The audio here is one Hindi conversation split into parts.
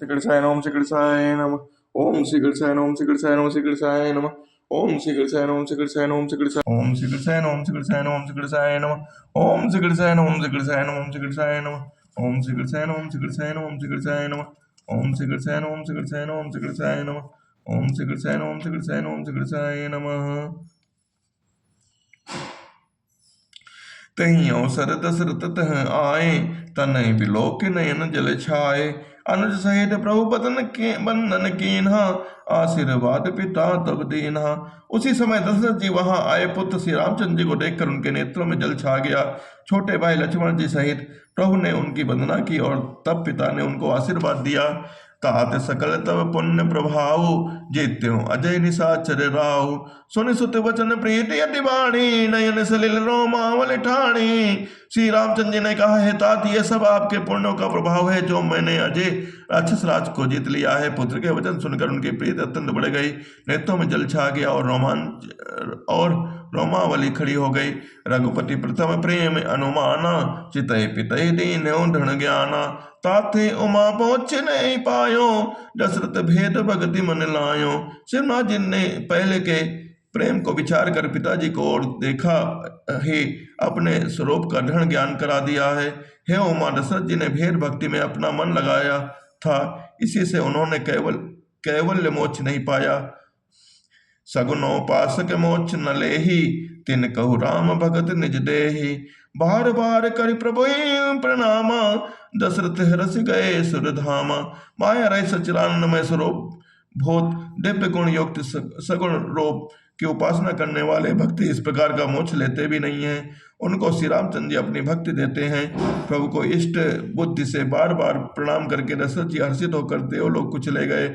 श्रीकृष्णाय नमः श्रीकृष्णाय नमः ओम श्रीकृष्णाय नमः श्रीकृष्णाय नमः श्रीकृष्णाय नमः ओम श्रीकृष्णाय नमः श्रीकृष्णाय नमः श्रीकृष्णाय ओम श्रीकृष्णाय नमः श्रीकृष्णाय नमः श्रीकृष्णाय नमः ओम श्रीकृष्णाय नमः श्रीकृष्णाय नमः श्रीकृष्णाय नमः ओम श्रीकृष्णाय नमः श्रीकृष्णाय नमः श्रीकृष्णाय नमः ओम श्रीकृष्णाय नमः श्रीकृष्णाय नमः श्रीकृष्णाय नमः ओम श्रीकृष्णाय नमः श्रीकृष्णाय नमः श्रीकृष्णाय नमः। तहीं अवसर दशरथ तह आए, तनय बिलोक नयन जल छाए। अनुज सहित प्रभु बंदन कीन्हा, आशीर्वाद पिता तब दीन्हा। उसी समय दशरथ जी वहां आए। पुत्र श्री रामचंद्र जी को देखकर उनके नेत्रों में जल छा गया। छोटे भाई लक्ष्मण जी सहित प्रभु ने उनकी वंदना की और तब पिता ने उनको आशीर्वाद दिया। तात सकल तब पुण्य प्रभाव, जेत्यो अजय निशाचर राव। सुन सुत वचन प्रीत यति वाणी, नयन सलिल रोमावल ठाणी। श्री रामचंद्र जी ने कहा, है तात ये सब आपके पुण्यों का प्रभाव है, जो मैंने अजय राक्षस राज को जीत लिया है। पुत्र के वचन सुनकर उनकी प्रीति अत्यंत बढ़ गई, नेत्रों में जल छा गया और रोमावली खड़ी हो गई। रघुपति प्रथम प्रेम अनुमाना, चितय पितय दीन दृढ़ ज्ञाना। ताथे उमा पहुँच नहीं पायो, दशरथ भेद भगति मन लायो। शिवनाथ जी ने पहले के प्रेम को विचार कर पिताजी को और देखा ही अपने स्वरूप का दृढ़ ज्ञान करा दिया है। हे उमा, दशरथ जी ने भेद भक्ति में अपना मन लगाया था, इसी से उन्होंने कैवल्य मोक्ष नहीं पाया। सगुनोपासक मोक्ष न लेही, तिन कहु राम भगत निज देही। बार बार कर प्रभु प्रणामा, दशरथ हरस गए सुरधामा। माया रही सचिदानंदमय स्वरूप भूत दिव्य गुण युक्त सगुण रूप की उपासना करने वाले भक्ति इस प्रकार का मोक्ष लेते भी नहीं है। उनको श्री रामचंद्र जी अपनी भक्ति देते हैं। प्रभु को इष्ट बुद्धि से बार बार प्रणाम करके दशरथ जी हर्षित होकर देवलोक को चले गए।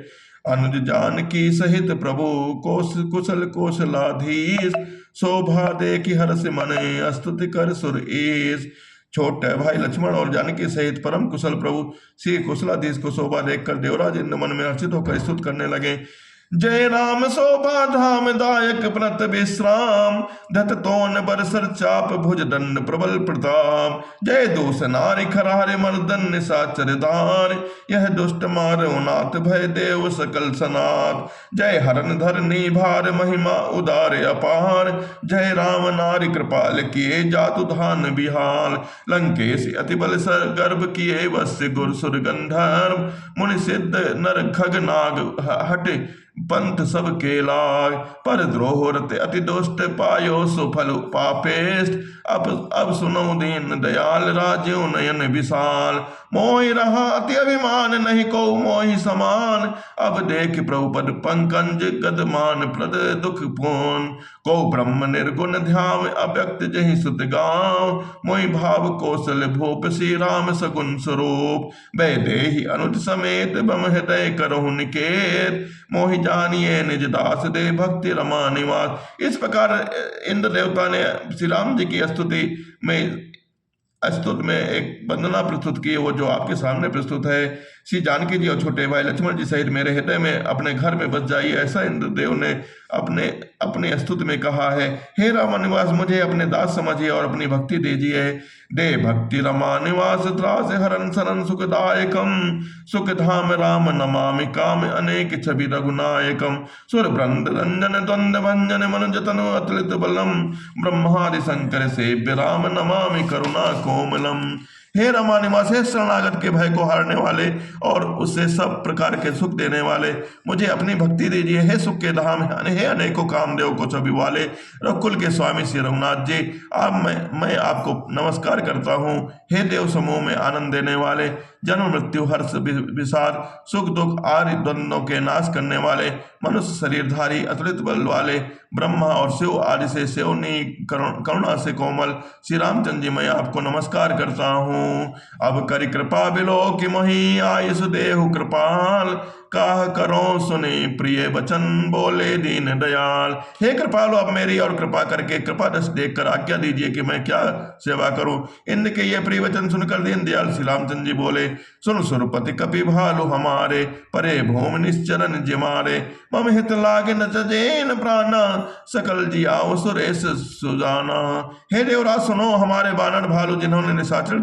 अनुज जानकी सहित प्रभु कुशल कौशलाधीश, शोभा देखी हर्ष मने स्तुति कर सुर ईश। छोटे भाई लक्ष्मण और जानकी सहित परम कुशल प्रभु श्री कुशलाधीश को शोभा देखकर देवराज इंद्र मन में हर्षित होकर स्तुत करने लगे। जय राम शोभा धाम दायक प्रत विश्राम, धत तोन बरसर चाप भुज दंड प्रबल प्रताप। जय दोष नारी खरारे मर्दन निशाचर दार, यह दुष्ट मार नाथ भय देव सकल सनाथ। जय हरन धरनी भार महिमा उदार अपार, जय राम नारी कृपाल किए जातु धान बिहार। लंकेश अति बल सर गर्भ किए वश्य गुर सुर गंधर्व, मुनि सिद्ध नर खग नाग हट पंथ सब के लाग। पर द्रोह रत अति दुष्ट पायो सुफल पापेष्ट, अब सुनो दीन दयाल राजो नयन विशाल। मोहि रहा अति अभिमान नहीं को मोहि समान, अब देख प्रभु पद पंकज गदमान प्रद दुख पून। को ब्रह्म निर्गुण ध्यान अव्यक्त जहि सुत गाँव, मोहि भाव कौशल भूप श्री राम सगुन स्वरूप। वैदेही अनुज समेत बम हृदय करहु निकेत, मोहि जानिए निज दास दे भक्ति रमा निवास। इस प्रकार इंद्र देवता ने श्री राम जी की स्तुति में एक वंदना प्रस्तुत की, वो जो आपके सामने प्रस्तुत है। श्री जानकी जी और छोटे भाई लक्ष्मण जी सहित मेरे हृदय में अपने घर में बस जाइए, ऐसा इंद्रदेव ने अपने स्तुति में कहा है। हे राम निवास, मुझे अपने दास समझिए और अपनी भक्ति दीजिए। दे भक्ति रमा निवास त्रास हरन सरन सुखदायकम, सुख धाम राम नमामि काम अनेक छवि रघुनायकम। सुर वृंद रंजन द्वंद भंजन मनुज तनु अतुलित बलम, ब्रह्मादि शंकर सेव्य राम नमामि करुणा कोमलम। हे रमा निवास, हे शरणागत के भय को हारने वाले और उससे सब प्रकार के सुख देने वाले, मुझे अपनी भक्ति दीजिए। हे सुख के धाम, हे अनेकों कामदेव को छवि वाले रघुकुल के स्वामी श्री रघुनाथ जी, मैं आपको नमस्कार करता हूँ। हे देव समूह में आनंद देने वाले, जन्म मृत्यु हर्ष विषाद सुख दुख आदि द्वंद्वों के नाश करने वाले, मनुष्य शरीरधारी अतुलित बल वाले, ब्रह्मा और शिव आदि से सेवनी करुणा से कोमल श्री रामचंद्र जी, मैं आपको नमस्कार करता हूँ। अब करि कृपा बिलो कि मोहि आयुष देहु कृपाल, काह करो सुने प्रिय वचन बोले दीन दयाल। हे कृपालु, अब मेरी और कृपा करके कृपा दृष्टि देखकर आज्ञा दीजिए कि मैं क्या सेवा करूं। इंद्र के ये प्रिय वचन सुनकर दीन दयाल श्री रामचंद्र जी बोले, सुन सुरपति कपि भालु हमारे, परे भूमि निश्चरन जिमारे। मम हित लागे न तजेन प्राणा, सकल जियाओ सुरेश सुजाना। हे देवराज सुनो, हमारे बानर भालू जिन्होंने निशाचर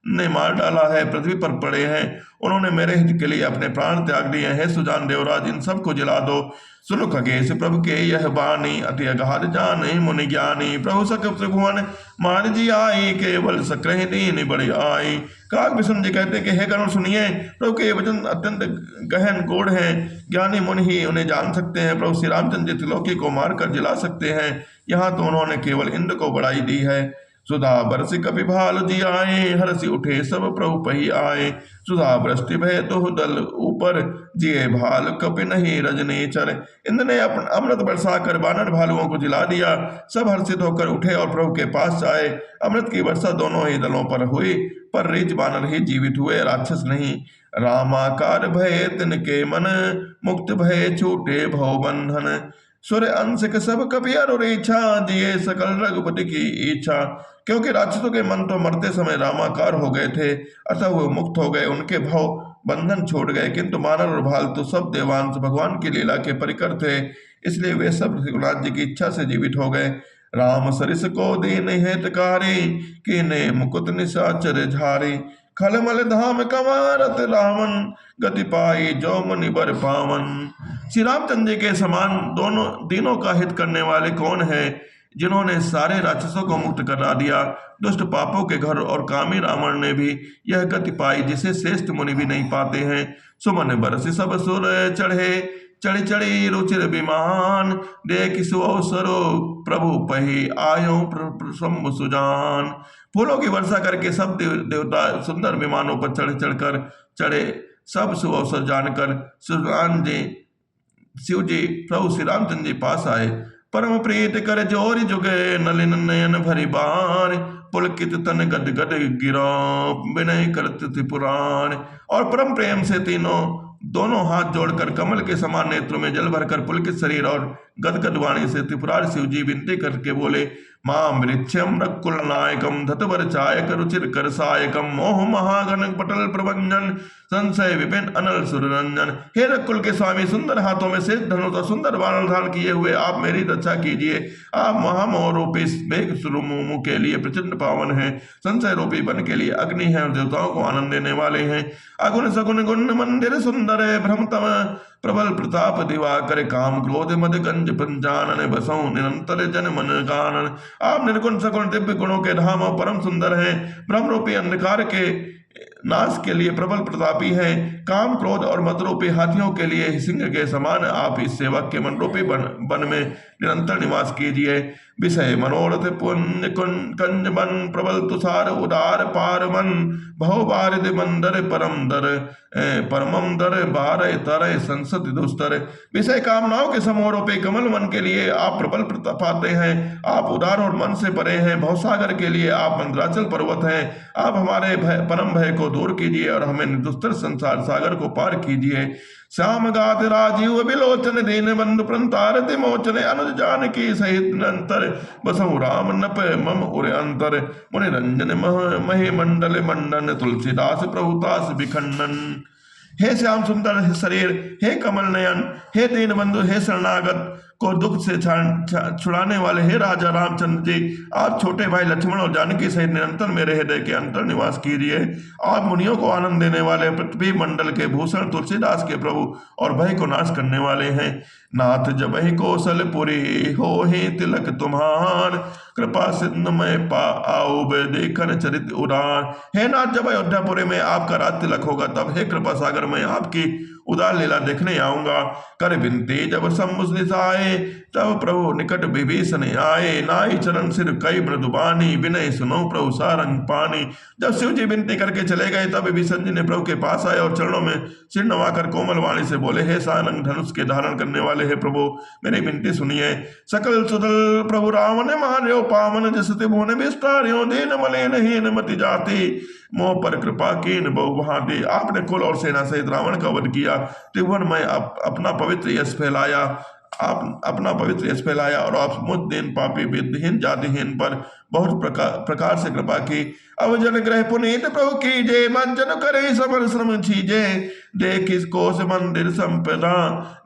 ने मार डाला है, पृथ्वी पर पड़े हैं। उन्होंने मेरे हित के लिए अपने प्राण त्याग दिए हैं। सुजान देवराज, इन सबको जिला दो। सुनो खगेश प्रभु के यह बानी, अति अगाध जाने मुनि ज्ञानी। प्रभु सक त्रिभुवन मान जी आई, केवल सक्रह दीन बड़े आई। काग विष्णु जी कहते कि हे गरुण सुनिए, प्रभु के ये वचन अत्यंत गहन गूढ़ हैं, ज्ञानी मुनि ही उन्हें जान सकते हैं। प्रभु श्री रामचंद्र जी त्रिलोकी को मारकर जिला सकते हैं, यहाँ तो उन्होंने केवल इंद्र को बढ़ाई दी है। सुधा बरसी कपि भाल जी आए, हरसी उठे सब प्रभु पही आए। सुधा वृष्टि भय तो दल ऊपर, जिए भाल कपि नहीं रजनी चर। इंद्र ने अमृत बरसाकर बानर भालुओं को जिला दिया। सब हर्षित होकर उठे और प्रभु के पास आए। अमृत की वर्षा दोनों ही दलों पर हुई, पर रीछ बानर ही जीवित हुए, राक्षस नहीं। रामाकार भय तिनके मन, मुक्त भय छूटे भव बंधन। सूर्य अंशिक सब कपि अरुर इच्छा, जिए सकल रघुपति की इच्छा। क्योंकि राक्षसों के मन तो मरते समय रामाकार हो गए थे, अतः वो मुक्त हो गए, उनके भव बंधन छोड़ गए। किंतु मानव और भाल तो सब देवांश भगवान की लीला के परिकर थे, इसलिए वे सब रघुनाथ जी की इच्छा से जीवित हो गए। राम सरिस को दीन हितकारी, कीने मुकुट निशाचर झारी। खलमल धाम कमारत रावण, गति पाई जो मुनि बर पावन। श्री रामचंद्र जी के समान दोनों दिनों का हित करने वाले कौन है, जिन्होंने सारे राक्षसों को मुक्त करा दिया। दुष्ट पापों के घर और कामी रावण ने भी यह गति पाई, जिसे श्रेष्ठ मुनि भी नहीं पाते हैं। सुमन बरस सब सुर चढ़े, चढ़ी चढ़ी रुचिर विमान। देख सो अवसरो प्रभु पही, आयो प्रसम सुजान। फूलों की वर्षा करके सब देवता सुंदर विमानों पर चढ़कर चढ़े। सब सुअवसर जानकर सुजान जी शिव जी प्रभु श्री रामचंद्र जी पास आए। परम प्रीत कर जोरी जुगे, नलिन नयन भरी बार। पुलकित तन गद गद गिरा, विनय करत त्रिपुराण। और परम प्रेम से दोनों हाथ जोड़कर कमल के समान नेत्रों में जल भरकर पुलकित शरीर और गदगद वाणी से त्रिपुरार शिव जी विनती करके बोले, मां मृक्षम रकुल नायकम, धतवर चायक रुचिर कर सायकम। मोह महागण पटल प्रभंजन, संशय विपिन अनल सुररंजन। हे रकुल के स्वामी, सुंदर हाथों में शेष धनुष और सुंदर बाण धारण किए हुए आप मेरी रक्षा कीजिए। आप महामोह रूपी वेग सुरमुमु के लिए प्रचंड पावन है, संशय रूपी वन के लिए अग्नि है और देवताओं को आनंद देने वाले हैं। अगुण सगुण गुण मंदिर सुंदर है, भ्रमतम प्रबल प्रताप दिवाकर। काम क्रोध मद गंज पंचानन, बसों निरंतर जन मन कानन। आप निर्गुण सगुण दिव्य गुणों के धाम और परम सुंदर हैं, ब्रह्म रूपी अंधकार के नाश के लिए प्रबल प्रतापी हैं। काम क्रोध और मद रूपी हाथियों के लिए सिंह के समान आप इस सेवक के मन रूपी वन में निरंतर निवास कीजिए। विषय मनोरथ पुण्य कंज मन, प्रबल तुषार उदार पार मन। भव बारिद मंदर परम दर, परमम दर बारय तरय संसद दुस्तर। विषय कामनाओं के समूह रूपी कमल मन के लिए आप प्रबल प्रतापाते हैं। आप उदार और मन से परे हैं। भवसागर के लिए आप मंदराचल पर्वत हैं। आप हमारे परम भय को दूर कीजिए और हमें दुस्तर संसार सागर को पार कीजिए। श्याम गात राजीव विलोचन, दीन बंधु प्रंतारति मोचन। अनुज जानकी सहित निरंतर, बसहु राम नप मम उर अंतर। मुनि रंजन महे मंडल मंडन, तुलसीदास प्रभुदास विखंडन। हे श्याम सुंदर शरीर, हे कमल नयन, हे दीन बंधु, हे शरणागत को दुख से छुड़ाने वाले हे राजा रामचंद्र जी, आप छोटे भाई लक्ष्मण और जानकी सहित निरंतर मेरे हृदय के अंतर निवास कीजिए। आप मुनियों को आनंद देने वाले, पृथ्वी मंडल के भूषण, तुलसीदास के प्रभु और भय को नाश करने वाले हैं। नाथ जब ही कौशलपुरी, हो ही तिलक तुम्हार। कृपा सिंधु में पाओ देखन चरित उदार। हे नाथ, जब अयोध्यापुरी में आपका राज तिलक होगा, तब हे कृपा सागर में आपकी उदार लीला देखने आऊंगा। कर बिनती जब शंभु निसाए, तब प्रभु निकट विभीषण आए। नाई चरण सिर कई मृदुबानी, विनय सुनो प्रभु सारंग पानी। जब शिव जी विनती करके चले गए, तब विभीषण जी ने प्रभु के पास आए और चरणों में सिर नवाकर कोमल वाणी से बोले, हे सारंग धनुष के धारण करने वाले हे प्रभु, मेरी विनती सुनिए। सकल सुदल प्रभु राम ने मार्यो पावन, जस त्रिभुवन विस्तार्यो। दीन मलिन हीन मति जाति, मोह पर कृपा कीन बहु भांति। आपने कुल और सेना सहित रावण का वध किया, त्रिभुवन में अपना पवित्र यश फैलाया। आप अपना पवित्र यश फैलाया और आप मुझ दिन पापी विद्धहीन जातिहीन पर बहुत प्रकार से कृपा की। अब जन ग्रह पुनीत प्रभु कीजे, मन जन करे समर श्रम छीजे। देख इसको से मंदिर संपदा,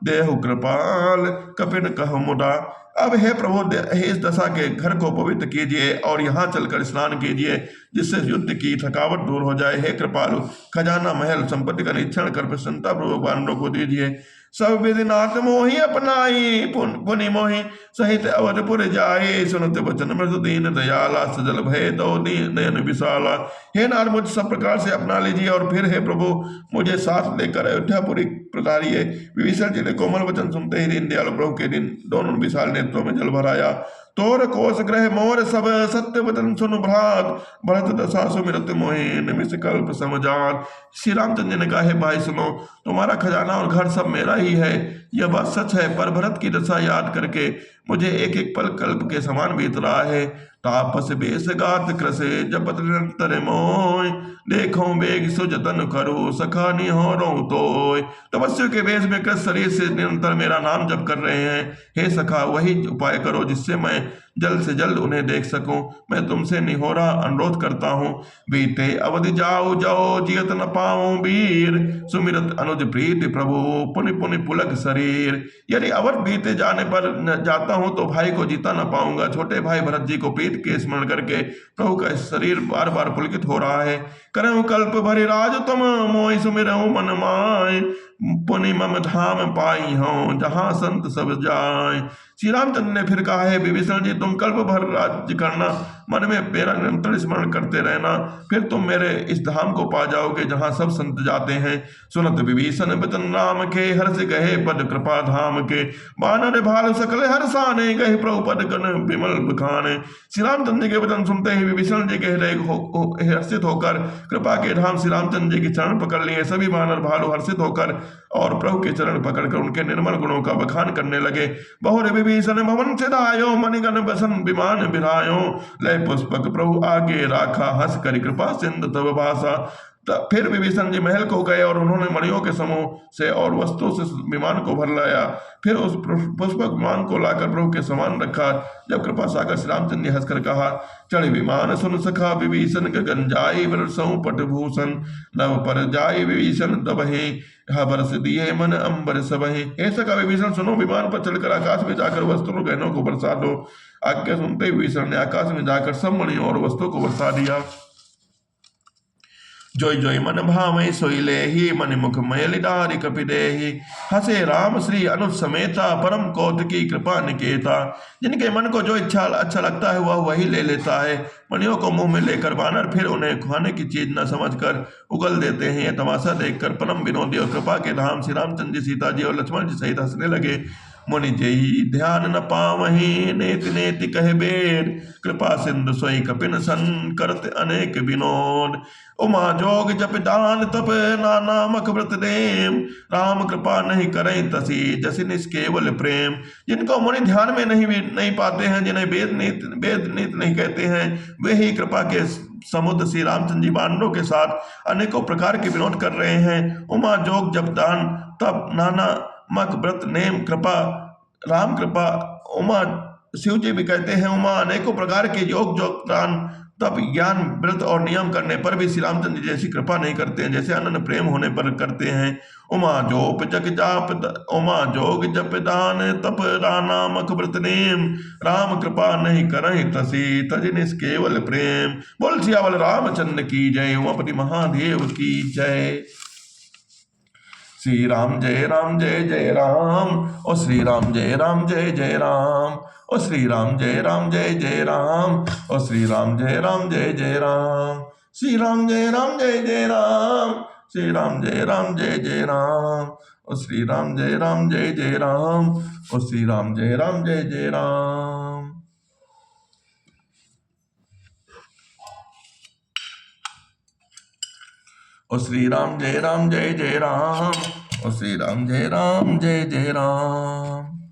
देहु कृपाल कपिन कह मुदा। अब हे प्रभु, हे इस दशा के घर को पवित्र कीजिए और यहाँ चलकर स्नान कीजिए, जिससे युद्ध की थकावट दूर हो जाए। हे कृपालु, खजाना महल संपत्ति का निरीक्षण कर प्रसन्नता पूर्वक वानरों को दीजिए। सब विधिनाथ मोहि अपनाई, पुनि मोहि सहित अवधपुर जाए। सुनते वचन मृदु दीन दयाला, सजल भय दो नयन विशाला। हे नाथ, मुझ सब प्रकार से अपना लीजिए और फिर हे प्रभु मुझे साथ लेकर अयोध्यापुरी पधारिए। विभीषण जी ने कोमल वचन सुनते ही दीन दयाल प्रभु के दिन दोनों विशाल नेत्रों में जल भराया। तोर कोस ग्रह मोर सब, सत्य वचन सुन भ्रात। भरत दशा सुमिरत मोहि, निमिष कल्प समझात। श्री रामचंद्र जी ने कहा, हे भाई सुनो, तुम्हारा खजाना और घर सब मेरा ही है, यह बात सच है। पर भरत की दशा याद करके मुझे एक एक पल कल्प के समान बीत रहा है। तापस बेस गात कृसे, जपत निरंतर मोय। देखो बेग सो जतन करो, सखा निहोरो तोय। तपस्या के बेस में कृत शरीर से निरंतर मेरा नाम जप कर रहे हैं। हे सखा, वही उपाय करो जिससे मैं जल्द से जल्द उन्हें देख सकूं। मैं तुमसे निहोरा अनुरोध करता हूँ। बीते अवधि जाओ जाओ, जियत न पाऊं वीर। सुमिरत अनुज प्रीति प्रभु, पुनि पुनि पुलक शरीर। यदि अवध बीते जाने पर जाता हूं तो भाई को जीता न पाऊंगा। छोटे भाई भरत जी को प्रीत के स्मरण करके प्रभु का शरीर बार बार पुलकित हो रहा है। करहु कल्प भरि राज तुम, मोहि सुमिरहु मन माय। पुनि मम धाम पाई हूं, जहां संत सब जाए। श्री रामचंद्र ने फिर कहा, है विभीषण जी, तुम कल्प भर राज्य करना, मन में मेरा निरंतर स्मरण करते रहना, फिर तुम मेरे इस धाम को पा जाओगे जहां सब संत जाते हैं। सुनत विभीषण वचन राम के, हर्ष गहे पद कृपा धाम के। बानर भाल सकल हर्षाने, गहे प्रभु पद कन विमल बखाने। श्री रामचंद्र जी के वचन सुनते ही विभीषण जी के हृदय हर्षित होकर कृपा के धाम श्री रामचंद्र जी के चरण पकड़ लिए। सभी बानर भालू हर्षित होकर और प्रभु के चरण पकड़कर उनके निर्मल गुणों का बखान करने लगे। बहुर विभीषण भवन सिधायो, मणिगण बसन विमान बिरायो। लय पुष्पक प्रभु आगे राखा, हंस कर कृपा सिंधु तब भाषा। फिर विभीषण जी महल को गए और उन्होंने मणियों के समूह से और वस्तुओं से विमान को भर लाया। फिर उस पुष्पक विमान को लाकर प्रभु के समान रखा। जब कृपा सागर श्री रामचंद्र ने हंसकर कहा, चढ़ विमान सुन सखा विभीषण, गगन जाई बरसऊं पटभूषण। नव पर जाई विभीषण दबहे, बरस दिए मन अंबर सबहे। हे सखा विभीषण सुनो, विमान पर चढ़कर आकाश में जाकर वस्त्रों गहनों को बरसा दो। आज्ञा सुनते विभीषण ने आकाश में जाकर सब मणियों और वस्तुओं को बरसा दिया। जोई जोई मन भावै सोई लेहि, मनि मुख मैल डारि कपि देहि। हसे राम श्री अनुज समेता, परम कौतुकी कृपा निकेता। जिनके मन को जो इच्छा अच्छा लगता है वह वही ले लेता है। मणियों को मुंह में लेकर बानर फिर उन्हें खाने की चीज न समझकर उगल देते हैं। यह तमाशा देखकर परम विनोदी और कृपा के धाम श्री रामचंद्र जी, सीता जी और लक्ष्मण जी सहित हंसने लगे। मुनि जई ध्यान न पावहि, नेति नेति कहे बेद। कृपा सिंधु सोई कपिन सन, करत अनेक विनोद। उमा जोग जप दान तप, नाना मख व्रत नेम। राम कृपा नहीं करें तसी, जसि निष्केवल प्रेम। जिनको मुनि ध्यान में नहीं पाते हैं, जिन्हें वेद नीत नहीं कहते हैं, वे ही कृपा के समुद्र श्री रामचंद्र जी वानरों के साथ अनेकों प्रकार के विनोद कर रहे हैं। उमा जोग जप दान तप, नाना मख व्रत नेम। कृपा राम कृपा, उमा शिव जी भी कहते हैं। उमा अनेकों प्रकार के योग दान तप ज्ञान व्रत और नियम करने पर भी श्री रामचंद्र जी जैसी कृपा नहीं करते हैं, जैसे अनन्य प्रेम होने पर करते हैं। उमा जोप जग जाप, उमा जोग जप दान तप, राना मख व्रत नेम। राम कृपा नहीं करहि तसी, तज निष्केवल प्रेम। बोल सियावल रामचंद्र की जय, उमापति महादेव की जय। श्री राम जय जय राम। ओ श्री राम जय जय राम। ओ श्री राम जय जय राम। ओ श्री राम जय जय राम। श्री राम जय जय राम। श्री राम जय जय राम। ओ श्री राम जय जय राम। ओ श्री राम जय जय राम। ओ श्री राम जय जय राम। ओ श्री राम जय जय राम।